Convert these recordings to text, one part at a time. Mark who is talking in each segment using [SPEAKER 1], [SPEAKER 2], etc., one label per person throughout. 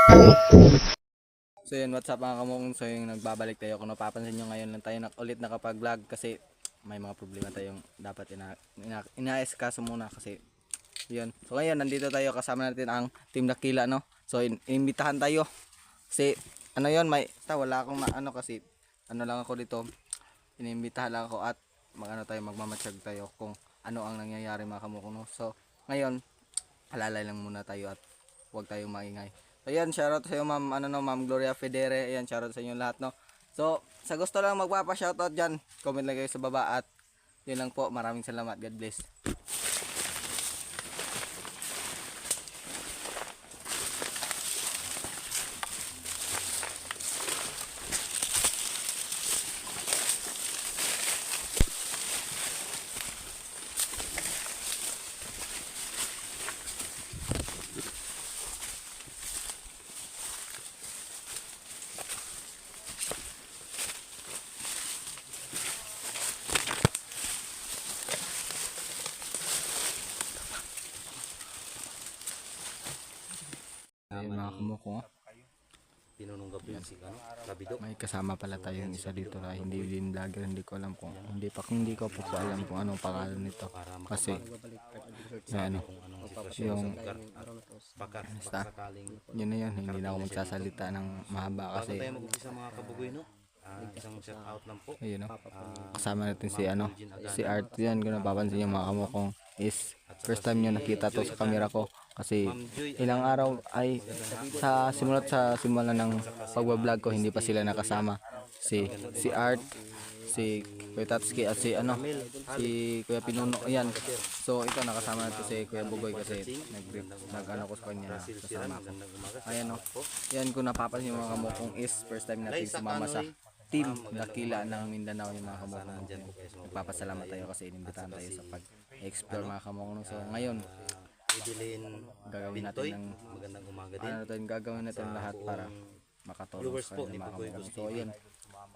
[SPEAKER 1] So yun, what's up mga kamukong, so yung nagbabalik tayo. Kung napapansin nyo, ngayon lang tayo ulit nakapag-vlog kasi may mga problema tayong dapat ina-escaso muna kasi yun. So ngayon, nandito tayo, kasama natin ang Team Dakila, no? So inimbitahan tayo kasi ano yun, wala akong ano kasi ano lang ako dito, inimbitahan lang ako at magmamatsyag tayo kung ano ang nangyayari mga kamukong, no? So ngayon, alalay lang muna tayo at huwag tayong maingay. So yan, shoutout sa iyo ma'am, ma'am Gloria Federe. Ayan, shoutout sa inyo lahat, no. So, sa gusto lang magpapa-shoutout diyan, comment lang kayo sa baba at yun lang po. Maraming salamat. God bless. Ayun mga kamukong,
[SPEAKER 2] Pinunong gabi si Kabido.
[SPEAKER 1] may kasama pala tayong isa dito na hindi din vlogger. Hindi ko alam kung hindi ko po alam kung anong pangalan nito kasi ano yung
[SPEAKER 2] Baka
[SPEAKER 1] basta
[SPEAKER 2] sakaling
[SPEAKER 1] yun na yun, hindi na ako magsasalita ng mahaba
[SPEAKER 2] bago
[SPEAKER 1] kasi
[SPEAKER 2] tayo mag-umpisa mga kabugoy, no? Isang shout out lang po.
[SPEAKER 1] ayun, no? Kasama natin si Art. Yan, kung napapansin yung mga kamukong is first time nyo nakita to sa camera ko kasi ilang araw ay sa simula ng pagbablog ko hindi pa sila nakasama, si Art, si Kuya Tatsuki at si Kuya Pinuno. Ayan, so ito nakasama natin si Kuya Bugoy kasi nag-ano ko sa kanya, kasama ko. Ayan, no? Yan, kung napapansin yung mga kamukong is first time natin sumama sa Team Dakila ng Mindanao yung mga kamukong. Nagpapasalamat tayo kasi inimbitahan tayo sa pag-explore mga kamukong. So ngayon,
[SPEAKER 2] Idilin
[SPEAKER 1] gagawin natin
[SPEAKER 2] Pintoy.
[SPEAKER 1] ng
[SPEAKER 2] Magandang umaga din.
[SPEAKER 1] gagawin natin lahat para makatulong
[SPEAKER 2] viewers
[SPEAKER 1] sa
[SPEAKER 2] po
[SPEAKER 1] kanila
[SPEAKER 2] ni
[SPEAKER 1] mga
[SPEAKER 2] Bugoy
[SPEAKER 1] kamukong.
[SPEAKER 2] Boss
[SPEAKER 1] So
[SPEAKER 2] TV.
[SPEAKER 1] ayun,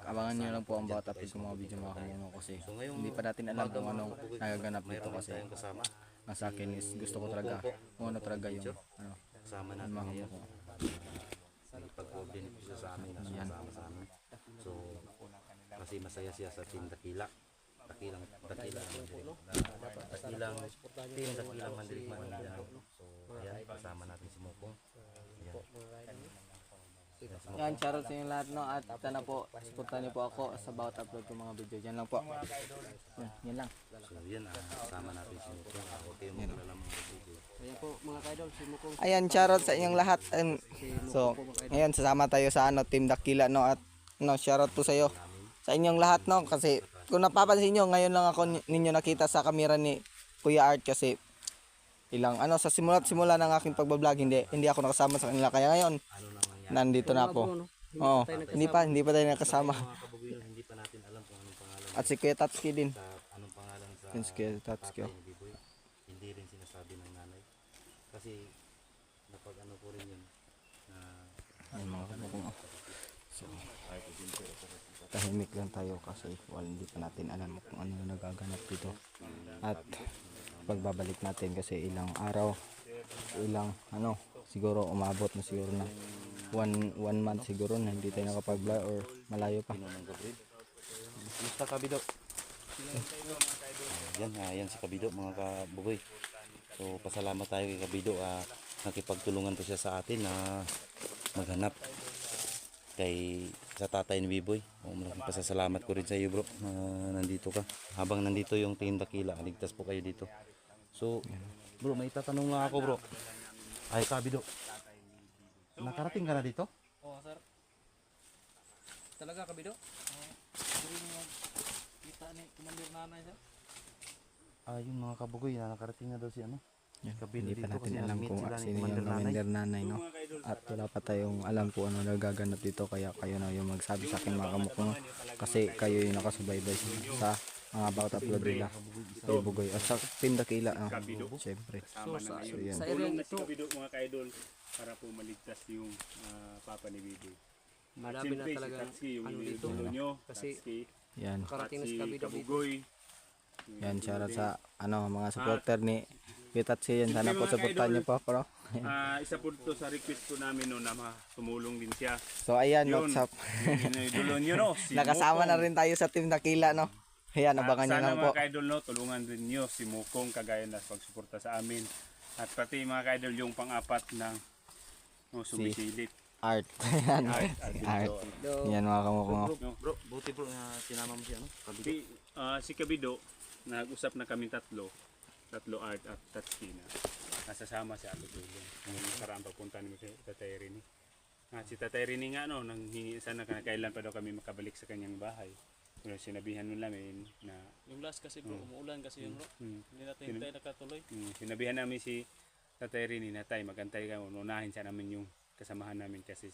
[SPEAKER 1] abangan nyo lang po ang bawat upload ng mga video mga kamukong kasi
[SPEAKER 2] So ngayong
[SPEAKER 1] hindi pa natin alam kung anong
[SPEAKER 2] Kabugoy,
[SPEAKER 1] nagaganap dito
[SPEAKER 2] mayroon
[SPEAKER 1] kasi
[SPEAKER 2] tayong kasama.
[SPEAKER 1] ang sa akin is gusto ko talaga kung ano talaga yung
[SPEAKER 2] Kasama
[SPEAKER 1] yung
[SPEAKER 2] natin
[SPEAKER 1] mga
[SPEAKER 2] ngayon.
[SPEAKER 1] kamukong.
[SPEAKER 2] Pag-coordinate siya sa amin, nasama sa amin. So kasi masaya siya sa Team Dakila. Dakilang Mandirigma. Dakilang Team Dakilang Mandirigma. So ayan, kasama natin si Mokong.
[SPEAKER 1] Yan, shoutout sa inyo lahat, no, at sana po supportan niyo po ako sa bawat upload ko mga video. Yan lang po. Yan lang.
[SPEAKER 2] So yan, kasama natin si Mokong. Huwag kayong mag-alala mga video.
[SPEAKER 3] Ayan po mga kaidol, si Mukong.
[SPEAKER 1] Ayan, shoutout sa inyong lahat. So, ngayon sasama tayo sa Team Dakila, no, at shoutout po sa iyo. Sa inyong lahat, no, kasi kung napapansin niyo, ngayon lang ako ninyo nakita sa kamera ni Kuya Art kasi ilang sa simula ng aking pagbablog hindi ako nakasama sa kanila, kaya ngayon nandito na ako. Oo, hindi pa tayo nakasama.
[SPEAKER 2] Mga kabugoy, hindi pa natin alam kung anong pangalan
[SPEAKER 1] At si Kuya Tatsuki din.
[SPEAKER 2] sa anong pangalan sa
[SPEAKER 1] Yun si Kuya Tatsuki.
[SPEAKER 2] tatay ni Biboy. Hindi rin sinasabi ng nanay. Kasi napag-ano ko rin yun na
[SPEAKER 1] Ay, mga kamukong. So, tahimik lang tayo kasi hindi pa natin alam kung ano yung nagaganap dito. At pagbabalik natin kasi ilang araw, siguro umabot na siguro na one month siguro na hindi tayo nakapag-vlog or malayo pa.
[SPEAKER 2] Pinunong Gabriel. Musta Kabido? Yan si Kabido mga kabugoy. So pasalamat tayo kay Kabido, nakipagtulungan po siya sa atin na maghanap sa tatay ni Biboy. Malaking pasasalamat ko rin sa iyo bro na nandito ka. Habang nandito yung Team Dakila, ligtas po kayo dito. So bro, may tatanong nga ako bro. Ay Kabido, nakarating ka na dito?
[SPEAKER 3] Oo, sir. Talaga Kabido? Hindi mo kita ni Commander Nanay, sir.
[SPEAKER 2] Yung mga kabugoy na nakarating na daw si
[SPEAKER 1] Yan,
[SPEAKER 2] Kabido
[SPEAKER 1] hindi pa
[SPEAKER 2] dito
[SPEAKER 1] natin
[SPEAKER 2] kasi
[SPEAKER 1] alam
[SPEAKER 2] nag-meet
[SPEAKER 1] kung
[SPEAKER 2] sila ni
[SPEAKER 1] sino yung
[SPEAKER 2] Commander Nanay.
[SPEAKER 1] Commander Nanay, no? At wala pa tayong alam kung ano nagaganap dito, kaya kayo na yung magsabi sa akin mga kamukong kasi kayo yung nakasubaybay sa mga bawat upload nila kay Bugoy at sa Team Dakila, syempre. So yan.
[SPEAKER 3] Sa area
[SPEAKER 4] Tulong na si
[SPEAKER 3] ito,
[SPEAKER 4] Kabido mga kaidol para po maligtas yung papa ni Bibi. At
[SPEAKER 3] marami na
[SPEAKER 4] siyempre si
[SPEAKER 3] talaga
[SPEAKER 4] Tatsuki, yung
[SPEAKER 3] ano dito.
[SPEAKER 4] idolo nyo,
[SPEAKER 3] Kasi
[SPEAKER 4] Tatsuki,
[SPEAKER 1] Yan.
[SPEAKER 4] at
[SPEAKER 3] Nakarating na
[SPEAKER 4] si
[SPEAKER 3] si Kabido dito.
[SPEAKER 4] Kabugoy.
[SPEAKER 1] Yan, shoutout sa mga supporter ni Kitatsi yan. Sana
[SPEAKER 4] Siyempre,
[SPEAKER 1] po
[SPEAKER 4] mga
[SPEAKER 1] supportan niyo po, bro.
[SPEAKER 4] Isa po ito sa request ko namin no, na tumulong din siya.
[SPEAKER 1] So ayan,
[SPEAKER 4] Yun,
[SPEAKER 1] what's up?
[SPEAKER 4] yun yung idolo nyo, no? Si
[SPEAKER 1] Nakasama na
[SPEAKER 4] Mukong.
[SPEAKER 1] rin tayo sa Team Dakila, no? Ayan, abangan nyo
[SPEAKER 4] Sana
[SPEAKER 1] lang po.
[SPEAKER 4] mga ka-idol, no, tulungan rin nyo si Mukong kagaya na pagsuporta sa amin. At pati mga ka-idol yung pang-apat ng sumisilip.
[SPEAKER 1] Art. Ayan,
[SPEAKER 4] Art.
[SPEAKER 1] art. Ayan mga kamukong.
[SPEAKER 2] Bro, buti bro na sinama mo siya, no? Kabido.
[SPEAKER 4] Si Kabido, nag-usap na kami tatlo Art at Tatsina. Nasasama si Ate Tulong. Yung karaan papunta namin si Tatay Rini. Si Tatay Rini nga, no, nanghingi sana kailan pa daw kami makabalik sa kanyang bahay. Pero sinabihan mo namin na
[SPEAKER 3] Yung last kasi bro, umuulan kasi yun bro. Hindi natin hintay nakatuloy.
[SPEAKER 4] sinabihan namin si Tatay Rini na tay, magantay ka, unahin siya namin yung kasamahan namin kasi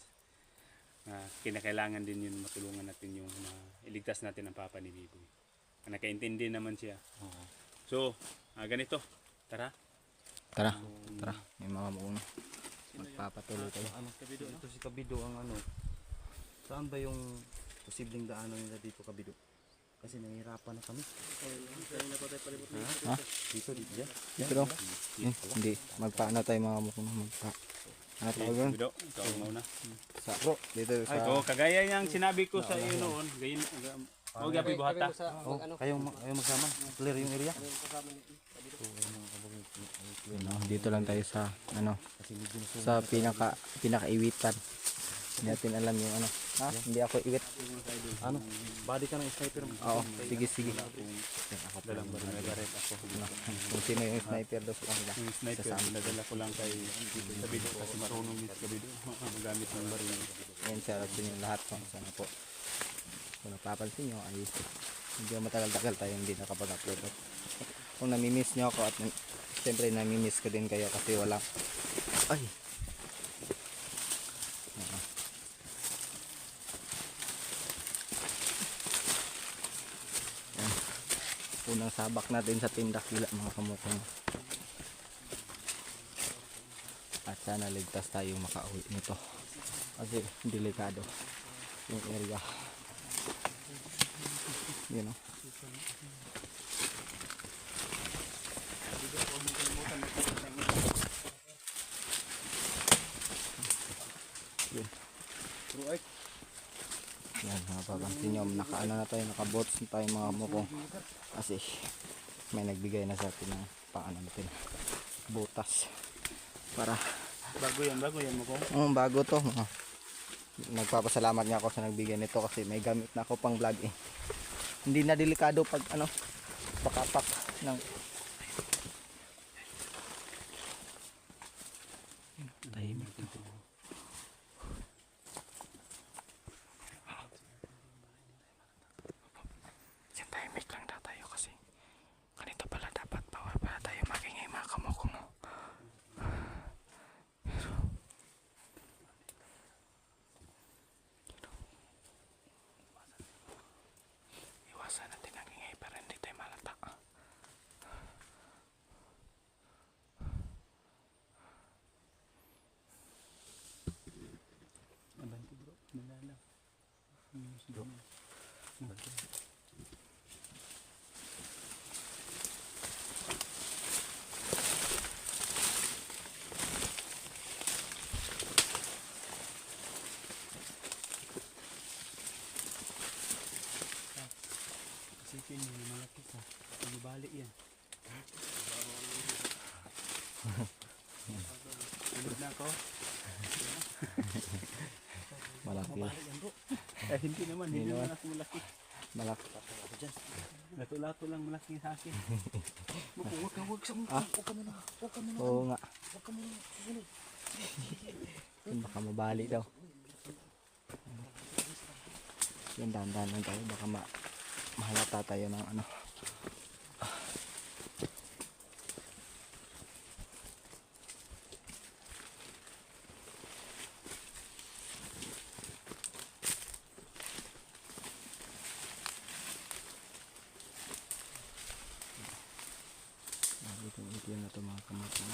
[SPEAKER 4] kinakailangan din yun, matulungan natin yung iligtas natin ang papa ni Biboy. Nakaintindi naman siya. So, ganito. Tara.
[SPEAKER 1] Tara, tara. May mga muna. Magpapatuloy tayo.
[SPEAKER 2] Ano, Kabido, ito si Kabido ang ano. Saan ba yung posibleng daanan nila dito, Kabido? Kasi nahihirapan na kami.
[SPEAKER 1] Ha?
[SPEAKER 2] Dito, dyan.
[SPEAKER 1] Pero, hindi. Magpaano tayo mga mukong magpa. Ano tawag yun?
[SPEAKER 4] Bido, ikaw ang mauna.
[SPEAKER 1] Sa, bro, dito sa...
[SPEAKER 4] So, kagaya niyang sinabi ko sa iyo noon, gayon, gabi buhata.
[SPEAKER 2] Oh, kayong magsama. Clear yung area.
[SPEAKER 1] Yun, oh, dito lang tayo sa, ano, sa pinaka-iwitan. Hindi natin alam yung ano. Ha? Hindi ako iwit.
[SPEAKER 2] Ano? Body ka ng sniper mo.
[SPEAKER 1] Oo, sige, sige.
[SPEAKER 4] Dalang ba nagaret ako.
[SPEAKER 1] Kung sino yung sniper daw sa kanila.
[SPEAKER 4] Yung sniper, nadala ko lang kay Kabido kasi marunong ni Kabido magamit ng baril.
[SPEAKER 1] Ngayon, shoutout sa inyo lahat po. Sana po. Kung napapansin nyo, ay medyo matagal-tagal tayo hindi nakapag-upload. Kung namimiss nyo ako at siyempre namimiss ko din kayo kasi wala. Ay! Yan. Unang sabak natin sa Team Dakila mga kamukong. At sana ligtas tayo makauwi nito. Kasi delikado yung area. You know. Yun. Yan, mapapansin nyo, nakaano na tayo, nakabots na tayo mga mukong. Kasi may nagbigay na sa atin ng paano natin butas para
[SPEAKER 4] Bago yan mo ko.
[SPEAKER 1] bago to. Nagpapasalamat nga ako sa nagbigay nito kasi may gamit na ako pang vlog eh. Hindi na delikado pag ano, pakapak ng tahimik. Tahimik lang na tayo kasi ganito pala dapat bawal pala tayo magingay mga kamukong. Iwasan natin ang ingay para hindi tayo malata.
[SPEAKER 4] Abanti bro, nalala. Isipin mo, malaki ka. Bumabalik yan. Tulog na ako.
[SPEAKER 1] Malaki.
[SPEAKER 4] Hindi naman ako malaki.
[SPEAKER 1] Malaki.
[SPEAKER 4] Lato-lato lang malaki sa akin.
[SPEAKER 2] Huwag ka muna.
[SPEAKER 1] Oo nga. Baka mabali daw. Yan, dahan-dahan lang tayo. Baka mahalata tayo ng ano. Ito na ito mga kamukong.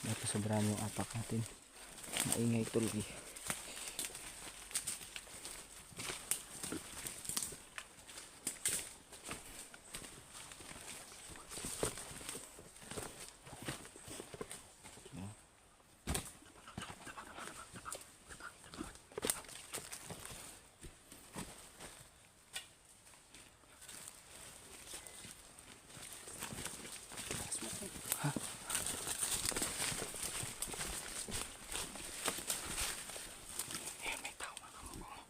[SPEAKER 1] Ito sobrang yung apak natin. Maingay tuloy. Ayun, may tao mga kamukong.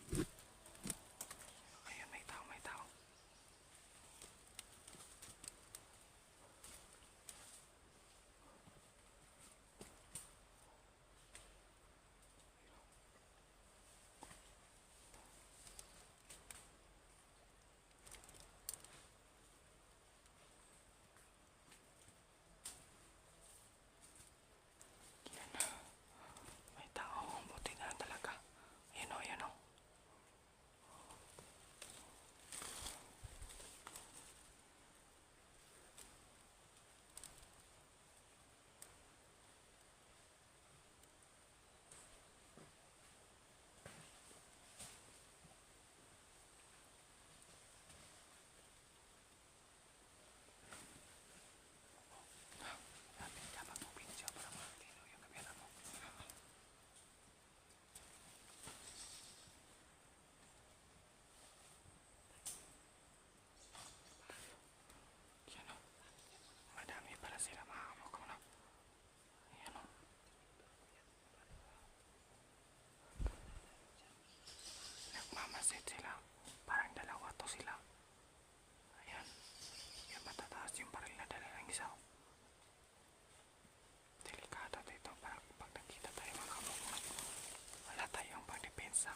[SPEAKER 1] Ayun, may tao, may tao. May tao, buti na lang talaga. Ayun o, ayun o. Lapit ka, mag-video para makatino yung kamera mo. Yan o. Madami pala sila mga kamukong na. Ayan o. Nagmamasid sila. Parang dalawa to sila. Ayan. Yan matataas yung baril na dala ng isa. Delikado dito. Parang pag nakita tayo mga kamukong, wala tayong pang-depensa.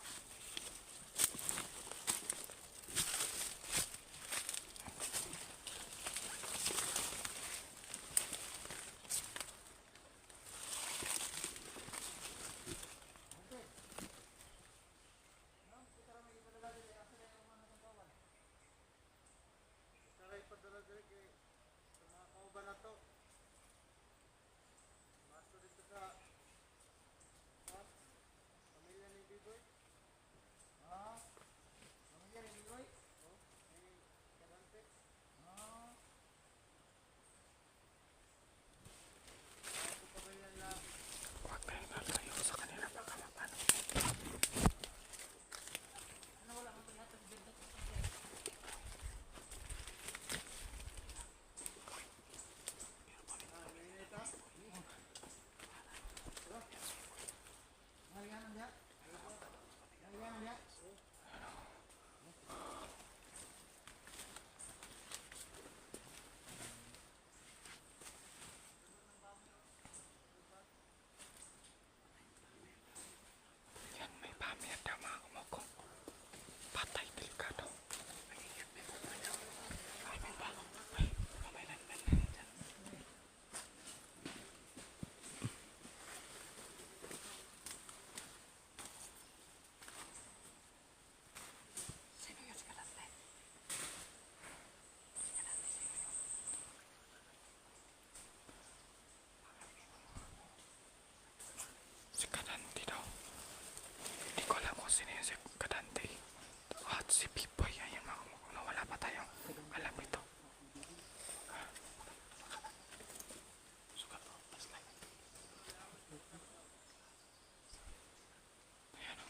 [SPEAKER 1] Huwag tayong lalayo sa kanila baka mapano. Yan, may pamir daw mga kamukong. Patay, delikado. Ay, may bago. Ay, may lanman na dyan. Sino yun si Kadante? Si Kadante, sino yun? Si Kadante daw. Hindi ko alam kung sino yun si Kadante. At si Pipoy, ayan mga kamukong na wala pa tayong alam ito. Sugat o, paslay. Ayan o.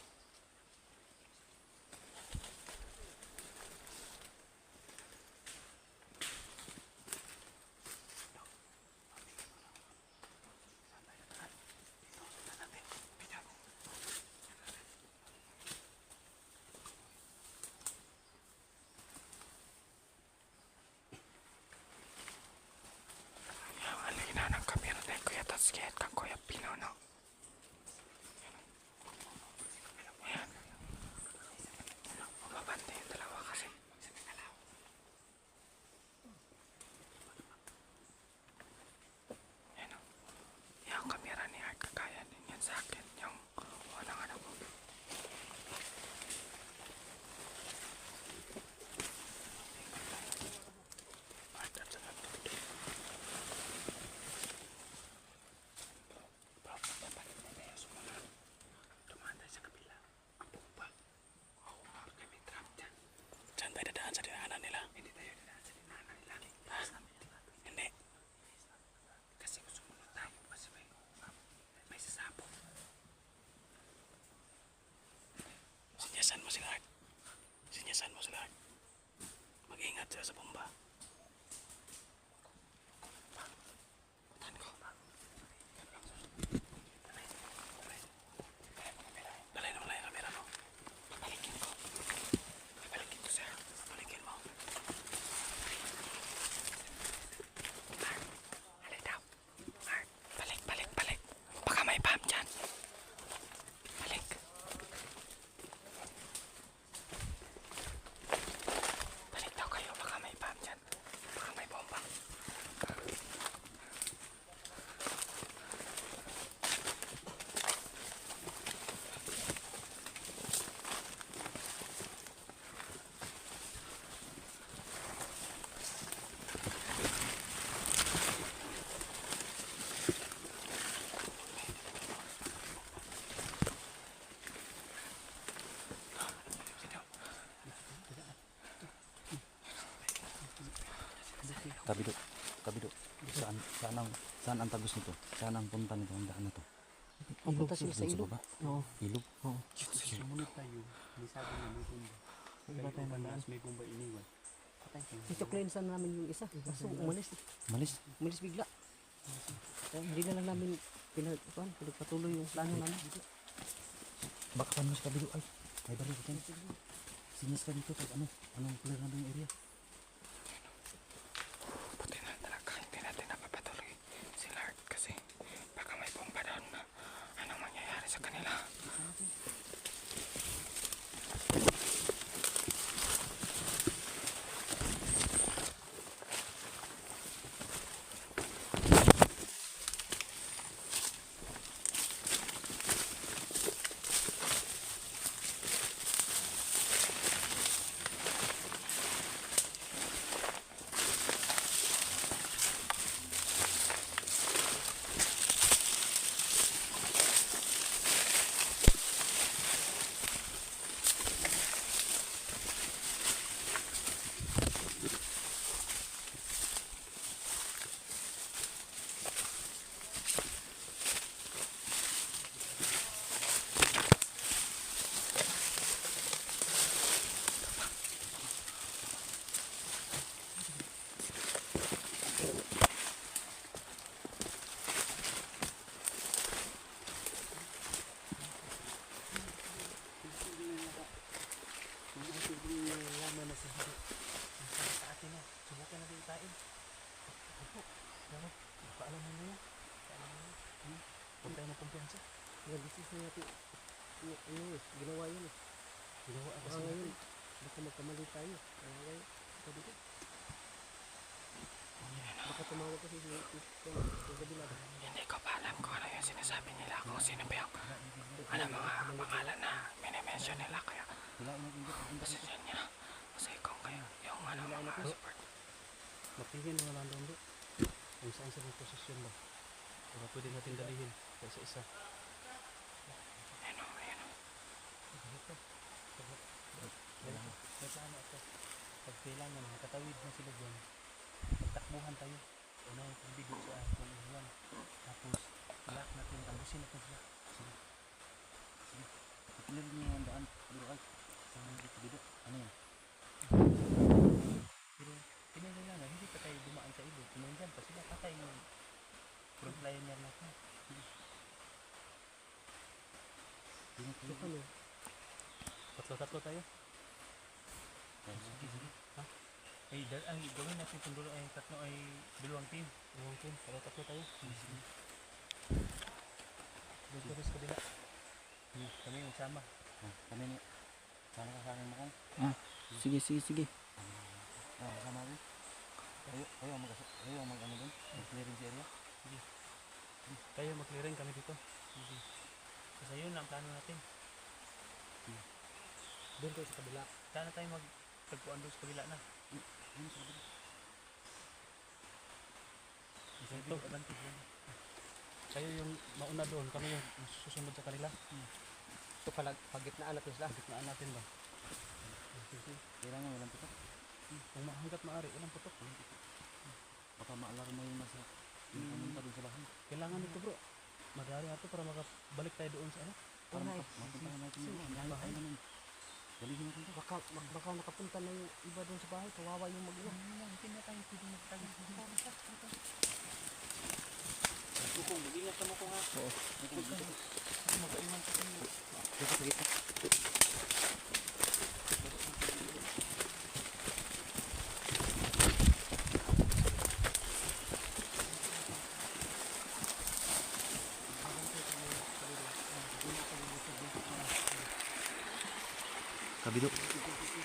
[SPEAKER 4] Sinyasan mo sila, Art. Sinyasan mo sila, Art. Mag-ingat sila sa bomba. Puntahan ko. Dalay naman lang yung camera mo. Babalikin ko. Babalikin ko, sir. Babalikin mo. Art, halay daw. Art, balik, balik, balik. Baka may pam dyan. Balik. Balik daw kayo, baka may pam dyan. Baka may bomba.
[SPEAKER 2] Kabido. Kabido. Saan ang tagos nito? Saan ang punta nito? Ang daan na to?
[SPEAKER 5] Ang punta sila sa
[SPEAKER 2] Doon
[SPEAKER 5] ilog.
[SPEAKER 2] baba?
[SPEAKER 5] Oo.
[SPEAKER 2] Ilog?
[SPEAKER 5] Oo.
[SPEAKER 4] Sumunod tayo. May sabi na may bomba.
[SPEAKER 5] Iba tayo naman.
[SPEAKER 4] May bomba iniwan.
[SPEAKER 5] Ituklayin sana namin yung isa. Kaso umalis.
[SPEAKER 2] Malis?
[SPEAKER 5] Umalis bigla. Kaya hindi na lang namin pinagpatuloy yung plano namin.
[SPEAKER 2] Baka paano sa kabido? Ay, may baril ka dyan. Sinyas ka dito pag ano? Anong clear na ba yung area?
[SPEAKER 4] Buti na talaga. Hindi natin napapatuloy si Lord kasi baka may bomba doon na anong mangyayari sa kanila.
[SPEAKER 5] Nag-isis na natin. Ginawa yun eh.
[SPEAKER 4] Ginawa
[SPEAKER 5] Baka ngayon, baka magkamali tayo. Kaya ngayon, sabi ko. Baka tumawag kasi yung kabila.
[SPEAKER 4] Hindi ko pa alam kung ano yung sinasabi nila, kung sino ba yung ano mga pangalan na minimension nila, kaya pasensya niya kasi kung kayo yung ano mga support.
[SPEAKER 3] Mapigyan mo naman doon kung saan sa mga posisyon mo. Baka pwede natin dalihin sa isa-isa.
[SPEAKER 4] Ayun o, ayun o.
[SPEAKER 3] Kasama ako. Pag kailangan, katawid na sila dyan. Magtakbuhan tayo. Una yung pagbigo sa atong iwan. Tapos, ilak natin, tambusin natin sila. Sige.
[SPEAKER 2] Clear niyo yung daan. Pero ay, saan ang kabido? Ano yan?
[SPEAKER 3] Pero, pinailangan, hindi pa tayo dumaan sa ilog. Kung nandyan pa sila, patay yung frontliner natin.
[SPEAKER 5] So ano?
[SPEAKER 3] Tatlo-tatlo tayo.
[SPEAKER 2] Sige, sige.
[SPEAKER 3] Ha? Ang gawin natin kung dulo ay tatlo ay dalawang team. Dalawang team. Tatlo tayo. Dito rin sa kabila. Kami yung sama.
[SPEAKER 2] Kami ni. Sana ka sa akin mo kung.
[SPEAKER 1] Sige, sige, sige.
[SPEAKER 2] Kasama ko. Ayaw mag-ano doon. Mag-clearing sa area.
[SPEAKER 3] Tayo mag-clearing kami dito. Kasi yun ang plano natin.
[SPEAKER 5] Doon tayo sa kabila.
[SPEAKER 3] Sana tayo magtagpuan doon sa kabila na. Ito, advantage yan. Kayo yung mauna doon, kami yung susunod sa kanila.
[SPEAKER 5] So pagitnaan natin sila.
[SPEAKER 3] Gitnaan natin ba?
[SPEAKER 2] Kailangan walang putok.
[SPEAKER 3] Kung hanggat maaari, walang putok.
[SPEAKER 2] Baka ma-alarma yung nasa yung pumunta doon sa bahay.
[SPEAKER 3] Kailangan nito bro. Madari ato para makabalik tayo doon sa ano.
[SPEAKER 5] Alright.
[SPEAKER 2] Mapuntahan natin yun. Layo tayo naman.
[SPEAKER 5] baka nakapunta na yung iba doon sa bahay, kawawa yung mag-ina.
[SPEAKER 3] Hindi na tayo pwede magtagis dito.
[SPEAKER 5] Kung mag-ingat ka mo ko nga. Oo. Mag-ingat ka mo. Dito sa gitna.
[SPEAKER 2] Kabilo.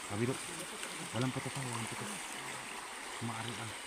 [SPEAKER 2] Kabilo. Walang putok. Walang putok. Maari lang.